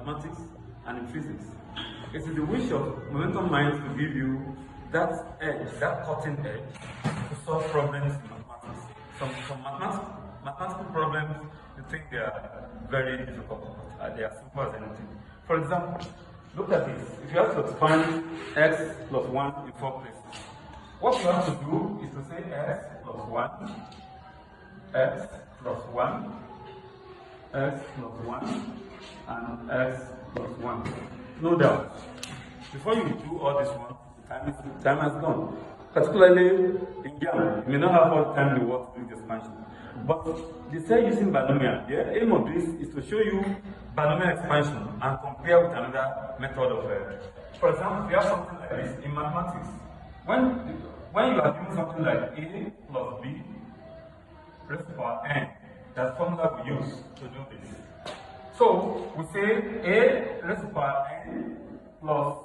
mathematics and in physics. It is the wish of momentum minds to give you that edge, that cutting edge, to solve problems in mathematics. Some mathematical problems, you think they are very difficult, but they are simple as anything. For example, look at this. If you have to expand x plus 1 in 4 places, what you have to do is to say x plus 1, x plus 1, x plus 1, and x plus 1. No doubt. Before you do all this one, time has gone. Particularly in Ghana, you may not have all the time in the world to do the expansion. But they say using binomial. The aim of this is to show you binomial expansion and compare with another method of for example, if you have something like this in mathematics, when you are doing something like a plus b raised to the power n, that's the formula we use to do this. So we say a raised to the power n plus,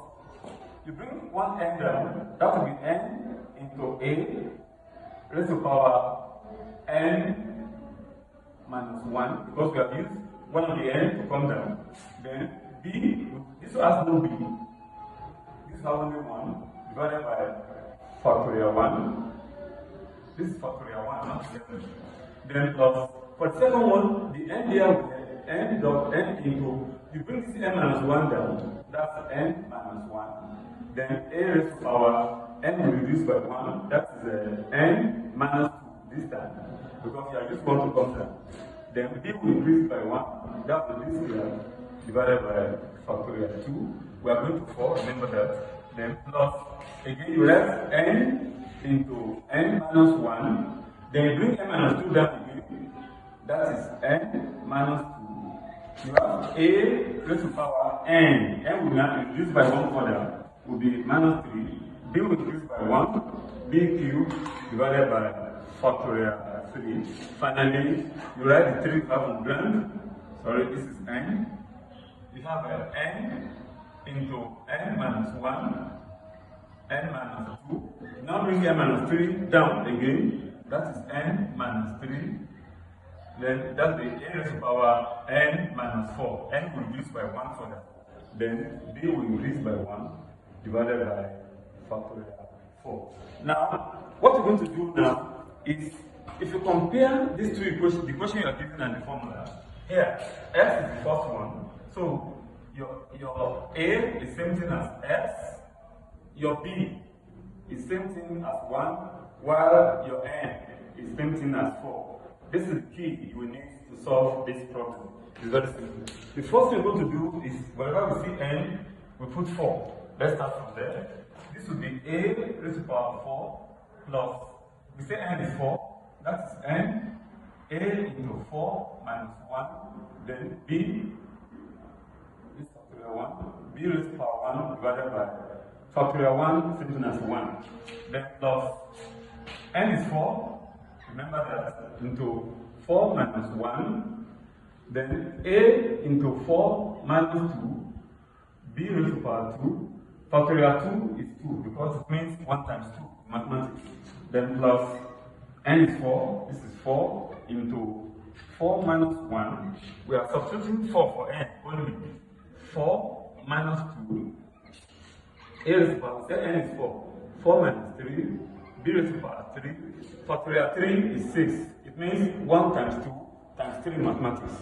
you bring one n down, that will be n into a raised to the power n minus 1, because we have used one of the n to come down. Then b, this has no b, this has only 1, divided by factorial 1. This is factorial 1, not 7. Then plus, for the second one, the n there will be n dot n into, you bring this n minus 1 down, that's n minus 1. Then a raised to the power n will reduce by 1, that is n minus 2 this time, because you are just going to come down. Then b will increase by 1, that will be this here, divided by factorial 2. We are going to 4, remember that. Then plus, again you have n into n minus 1, then you bring n minus 2 down again, that is n minus 2. You have a raised to the power n, n will now reduce by 1 further, will be minus 3, b will increase by 1, b cubed divided by factorial 3. Finally, you write the 3 carbon grand. Sorry, this is n. You have n into n minus 1, n minus 2. Now bring n minus 3 down again. That is n minus 3. Then that's the a raised to the power n minus 4. N will reduce by 1 further. Then b will increase by 1 divided by factorial 4. Now, what we're going to do now is, if you compare these two equations, the equation you are given and the formula, here, x is the first one, so your a is same thing as x, your b is same thing as 1, while your n is same thing as 4. This is the key you will need to solve this problem. It's very simple. The first thing we're going to do is, wherever we see n, we put 4. Let's start from there. This would be a raised to the power 4 plus, we say n is 4, that is n, a into 4 minus 1, then b, this factorial 1, b raised to the power 1 divided by factorial 1, same thing as 1. Then plus, n is 4, remember that, into 4 minus 1, then a into 4 minus 2, b raised to the power 2, factorial 2 is 2, because it means 1 times 2 in mathematics. Then plus, n is 4, this is 4 into 4 minus 1. We are substituting 4 for n only. 4 minus 2. A raised to the power, say n is 4. 4 minus 3. B raised to the power 3. Factorial 3 is 6. It means 1 times 2 times 3 in mathematics.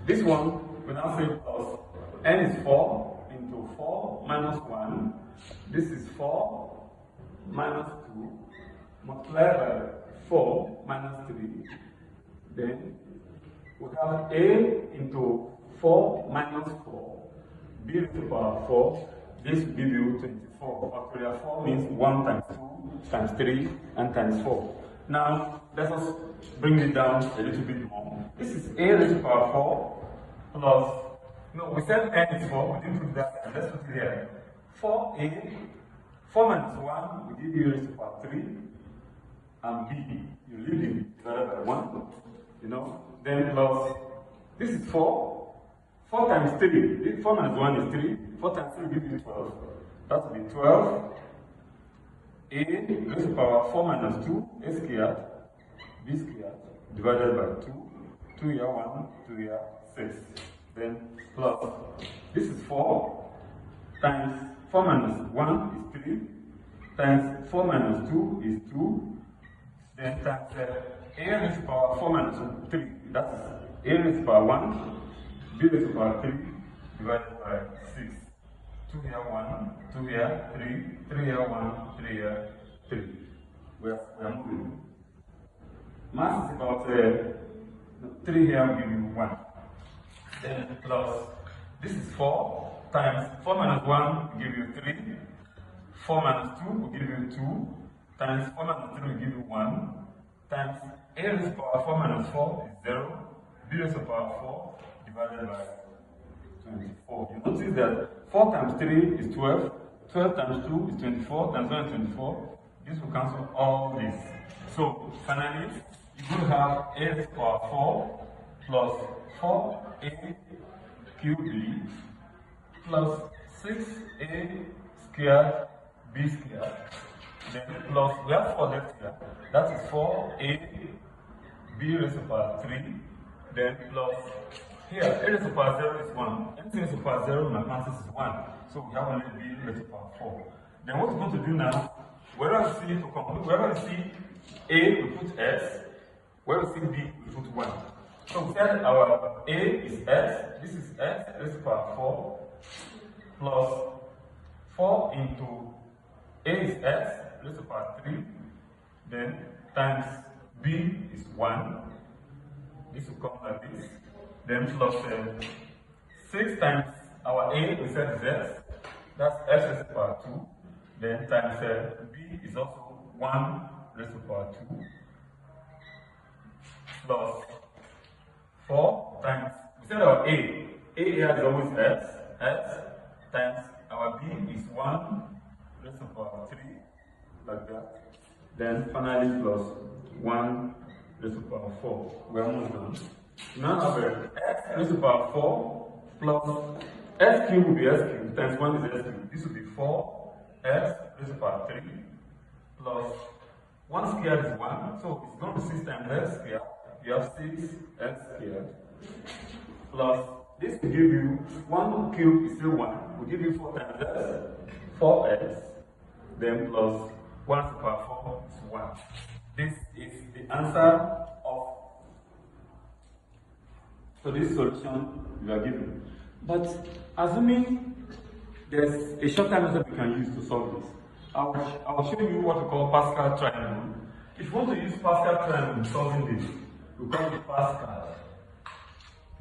This one, we now say plus, n is 4 into 4 minus 1. This is 4 minus 2 multiplied by 4 minus 3. Then we have a into 4 minus 4. B raised to the power 4. This will give you 24. Factorial 4 means 1 times 2 times 3 and times 4. Now let us bring it down a little bit more. This is a raised to the power 4 plus, no, we said n is 4, we didn't put that, let's put it here. 4a, 4 minus 1 will give you raised to the power 3, and b, you leave it divided by 1, you know, then plus, this is 4, 4 times 3, 4 minus 1 is 3, 4 times 3 will give you 12, that will be 12, a raised to the power 4 minus 2, a squared, b squared, divided by 2, 2 here 1, 2 here 6, then plus, This is 4 times 4 minus 1 is 3 times 4 minus 2 is 2. Then times a raised to the power 4 minus 3. That is a raised to the power 1, b raised to the power 3 divided by 6. 2 here, 1, 2 here, 3, 3 here, 1, 3 here, 3. We are moving. Mass is about 3 here will give you 1. Then plus, this is 4 times 4 minus 1 will give you 3. 4 minus 2 will give you 2. Times 4 minus 3 will give you 1. Times a raised to the power 4 minus 4 is 0. B raised to the power 4 divided by 24. You notice that 4 times 3 is 12. 12 times 2 is 24. Times 1 is 24. This will cancel all this. So finally, you will have a raised to the power 4 plus 4a cubed b plus 6a squared b squared. Then plus, we have 4 left here. That is 4a b raised to the power 3. Then plus, here, a raised to the power 0 is 1. Anything raised to the power 0 in mathematics is 1. So we have only b raised to the power 4. Then what we're going to do now, wherever you see to conclude, wherever you see a, we put s. Wherever you see b, we put 1. So we said our a is s. This is s raised to the power 4 plus 4 into a is s raised to the power 3. Then times b is 1. This will come like this. Then plus 6 times our a, we said is s. That's s raised to the power 2. Then times b is also 1 raised to the power 2. Plus 4 times, we said our a here is always s times our b is 1 raised to the power 3, like that. Then finally plus 1 raised to the power 4. We are almost done. Now have x raised to the power 4 plus s cubed will be s cubed times 1 is s cubed. This will be 4x raised to the power 3 plus 1 squared is 1, so it's going to be 6 times s squared. You have 6s squared plus this will give you 1 cube is still 1. Will give you 4 times s, 4x, then plus 1 to the power 4 is 1. This is the answer to this solution you are given. But assuming there's a shorter method we can use to solve this, I will show you what we call Pascal triangle. If you want to use Pascal triangle in solving this, we call it Pascal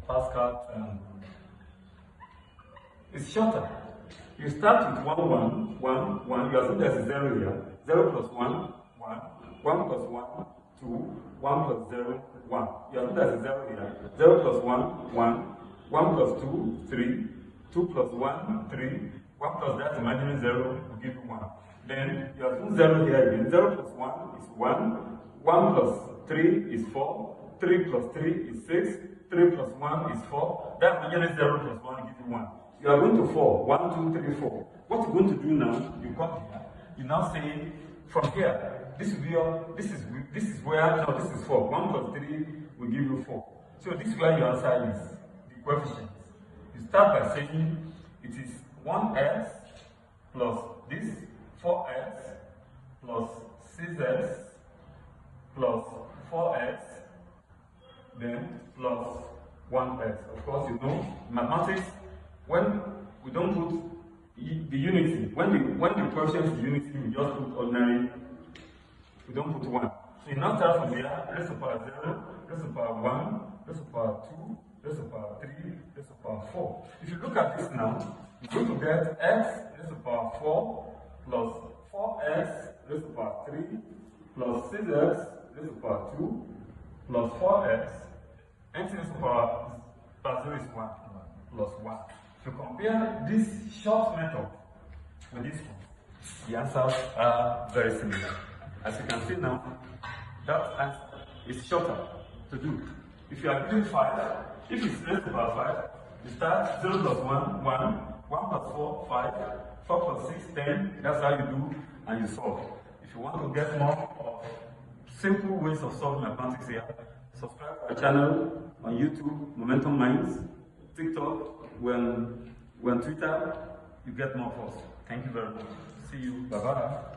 triangle. It's shorter. You start with 1, 1, 1, 1. You assume there's a 0 here. 0 plus 1, 1. 1 plus 1, 2. 1 plus 0, 1. You assume there's a 0 here. 0 plus 1, 1. 1 plus 2, 3. 2 plus 1, 3. 1 plus that imaginary 0 will give you 1. Then you assume 0 here again. 0 plus 1 is 1. 1 plus 3 is 4. 3 plus 3 is 6. 3 plus 1 is 4. That imaginary 0 plus 1 will give you 1. You are going to 4. 1, 2, 3, 4. What you're going to do now, you come here. You now say, from here, this is where, no, this is 4. 1 plus 3 will give you 4. So this is where your answer is, the coefficients. You start by saying it is 1s plus this 4s plus 6s plus 4s, then plus 1s. Of course, you know, mathematics, when we don't put the unity, when the coefficient is unity, we just put ordinary, we don't put 1. So you now start from here, raised to the power 0, raised to the power 1, raised to the power 2, raised to the power 3, raised to the power 4. If you look at this now, you're going to get x raised to the power 4 plus 4x raised to the power 3 plus 6x raised to the power 2 plus 4x, anything raised to the power 0 is 1 plus 1. If you compare this short method with this one, the answers are very similar. As you can see now, that answer is shorter to do. If you are doing 5, if it's raised to the power 5, you start 0 plus 1, 1, 1 plus 4, 5, 4 plus 6, 10. That's how you do and you solve. If you want to get more of simple ways of solving mathematics here, subscribe to our channel on YouTube, Momentum Minds, TikTok, when We're on Twitter. You get more of us. Thank you very much. See you. Bye-bye.